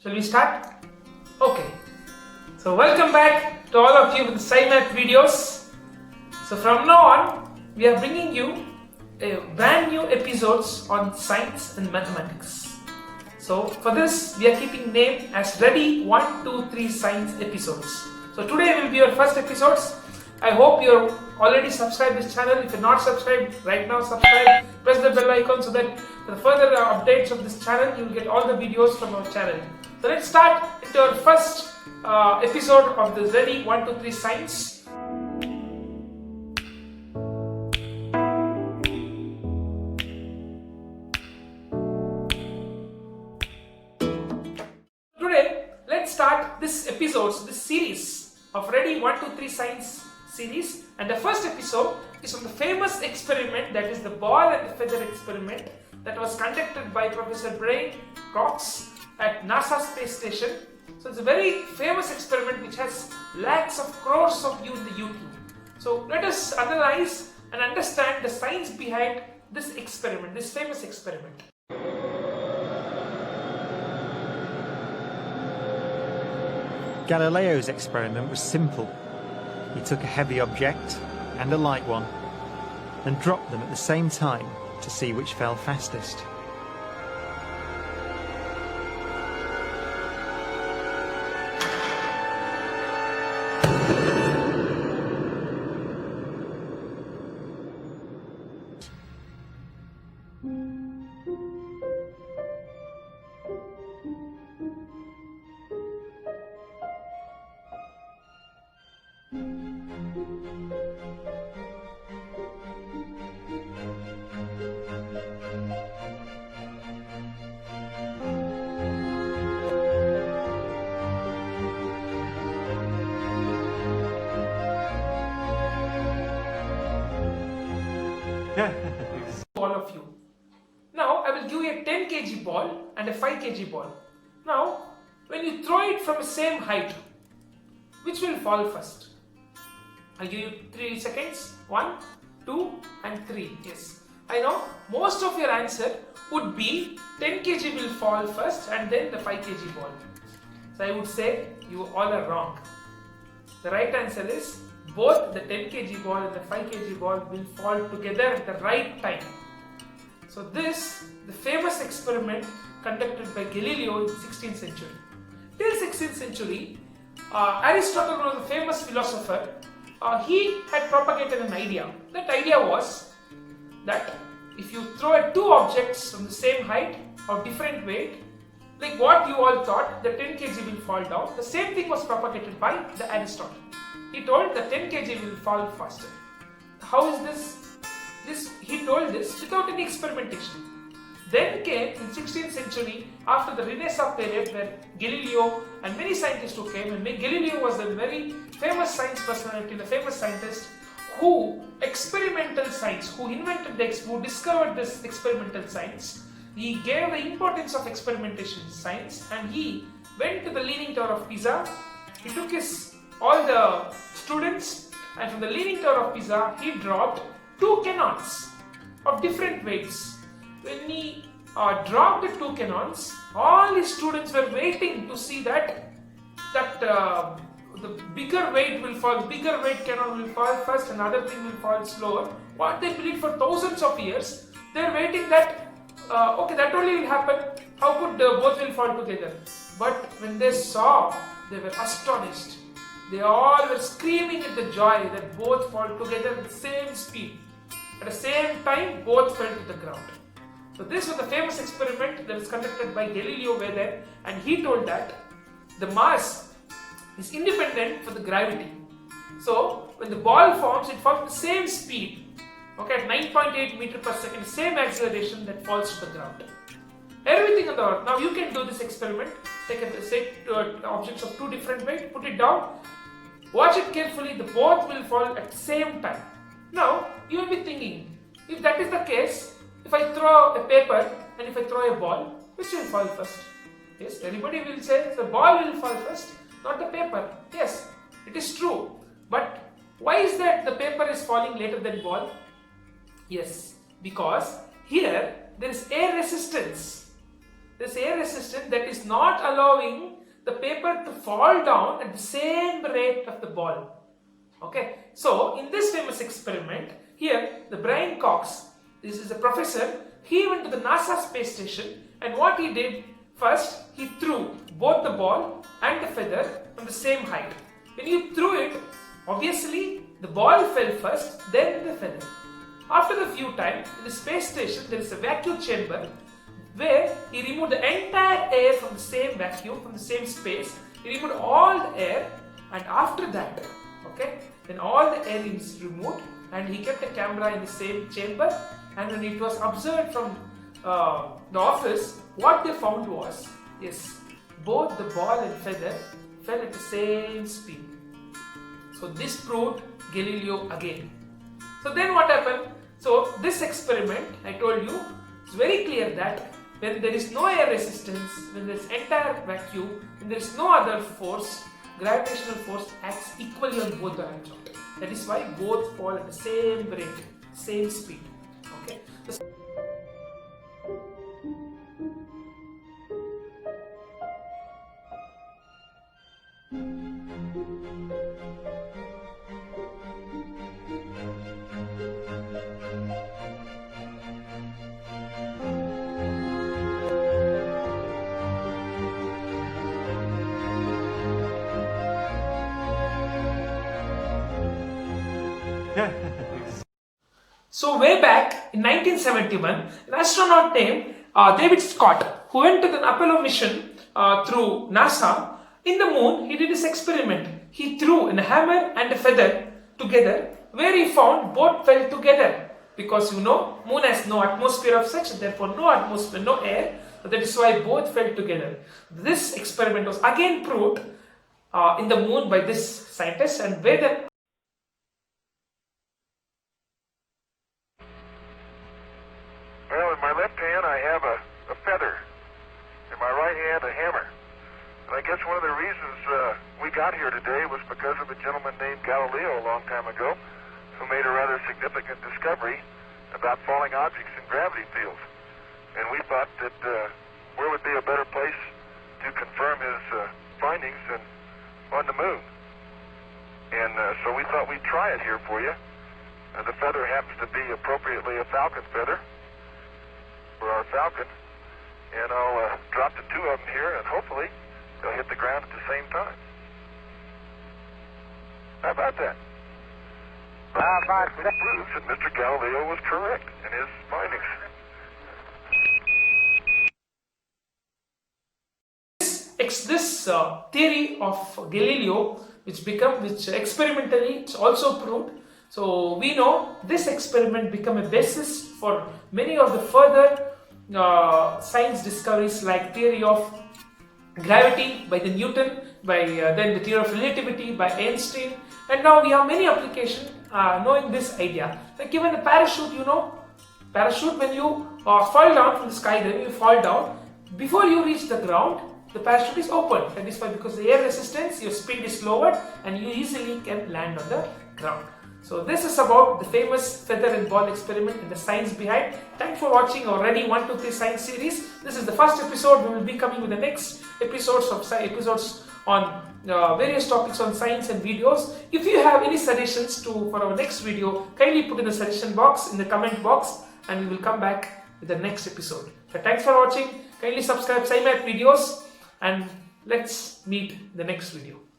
Shall we start? Okay. So welcome back to all of you with the Scimath videos. So from now on, we are bringing you a brand new episodes on science and mathematics. So for this, we are keeping name as Ready123 Science episodes. So today will be your first episodes. I hope you're already subscribed this channel. If you're not subscribed, right now subscribe, press the bell icon so that for the further updates of this channel, you will get all the videos from our channel. So let's start into our first episode of this Ready123 Science. Today, let's start this series of Ready123 Science series, and the first episode is on the famous experiment, that is the ball and the feather experiment that was conducted by Professor Prof at NASA space station. So it's a very famous experiment which has lakhs of crores of views in the YouTube. So let us analyze and understand the science behind this experiment, this famous experiment. Galileo's experiment was simple. He took a heavy object and a light one and dropped them at the same time to see which fell fastest. All of you. Now I will give you a 10 kg ball and a 5 kg ball. Now when you throw it from the same height, which will fall first? I'll give you 3 seconds. 1, 2 and 3. Yes, I know most of your answer would be 10 kg will fall first and then the 5 kg ball. So I would say you all are wrong. The right answer is both the 10 kg ball and the 5 kg ball will fall together at the right time. So this, the famous experiment conducted by Galileo in 16th century. Till 16th century, Aristotle was a famous philosopher. He had propagated an idea. That idea was that if you throw two objects from the same height or different weight, like what you all thought, the 10 kg will fall down. The same thing was propagated by the Aristotle. He told the 10 kg will fall faster. How is this? He told this without any experimentation. Then came in 16th century, after the Renaissance period, where Galileo and many scientists who came, and Galileo was a very famous science personality, a famous scientist who experimental science, who discovered this experimental science. He gave the importance of experimentation in science, and he went to the Leaning Tower of Pisa. He took all the students, and from the Leaning Tower of Pisa, he dropped 2 cannons of different weights. When he dropped the 2 cannons, all the students were waiting to see that the bigger weight will fall, bigger weight cannon will fall first, and other thing will fall slower. What they believed for thousands of years, they are waiting that okay, that only will happen. How could both will fall together? But when they saw, they were astonished. They all were screaming at the joy that both fall together at the same speed. At the same time, both fell to the ground. So this was the famous experiment that was conducted by Galileo there, and he told that the mass is independent for the gravity. So when the ball forms, it forms the same speed, okay, at 9.8 meters per second, same acceleration that falls to the ground. Everything on the earth. Now you can do this experiment. Take a set objects of 2 different weight, put it down, watch it carefully, the both will fall at the same time. Now you will be thinking, if that is the case, if I throw a paper and if I throw a ball, which will fall first? Yes, everybody will say the ball will fall first, not the paper. Yes, it is true. But why is that the paper is falling later than ball? Yes, because here there is air resistance. there's air resistance that is not allowing the paper to fall down at the same rate of the ball. Okay, so in this famous experiment, here the Brian Cox, this is a professor, he went to the NASA space station, and what he did, first he threw both the ball and the feather from the same height. When you threw it, obviously the ball fell first, then the feather. After a few times, in the space station there is a vacuum chamber where he removed the entire air from the same vacuum, from the same space. He removed all the air, and after that, okay, then all the air is removed, and he kept a camera in the same chamber, and when it was observed from the office, what they found was, yes, both the ball and feather fell at the same speed. So this proved Galileo again. So then what happened? So this experiment, I told you, it's very clear that when there is no air resistance, when there is entire vacuum, when there is no other force, gravitational force acts equally on both the atoms. That is why both fall at the same rate, same speed. Okay. So way back in 1971, an astronaut named David Scott, who went to the Apollo mission through NASA, in the moon, he did this experiment. He threw a hammer and a feather together, where he found both fell together. Because you know, moon has no atmosphere of such, therefore no atmosphere, no air. That is why both fell together. This experiment was again proved in the moon by this scientist, and where the Well, in my left hand I have a feather. In my right hand a hammer. And I guess one of the reasons we got here today was because of a gentleman named Galileo a long time ago who made a rather significant discovery about falling objects in gravity fields. And we thought that where would be a better place to confirm his findings than on the moon. And so we thought we'd try it here for you. The feather happens to be appropriately a falcon feather for our falcon, and I'll drop the two of them here, and hopefully they'll hit the ground at the same time. How about that? It proves that Mr. Galileo was correct in his findings. This theory of Galileo, which experimentally it's also proved. So we know this experiment became a basis for many of the further science discoveries, like theory of gravity by the Newton, by then the theory of relativity by Einstein, and now we have many applications knowing this idea. Like even a parachute, you know, parachute, when you fall down from the sky, then you fall down, before you reach the ground, the parachute is open. That is why, because the air resistance, your speed is lowered and you easily can land on the ground. So this is about the famous feather and ball experiment and the science behind. Thanks for watching our Ready123 Science series. This is the first episode. We will be coming with the next episodes on various topics on science and videos. If you have any suggestions for our next video, kindly put in the suggestion box, in the comment box, and we will come back with the next episode. So thanks for watching. Kindly subscribe Scimath videos, and let's meet the next video.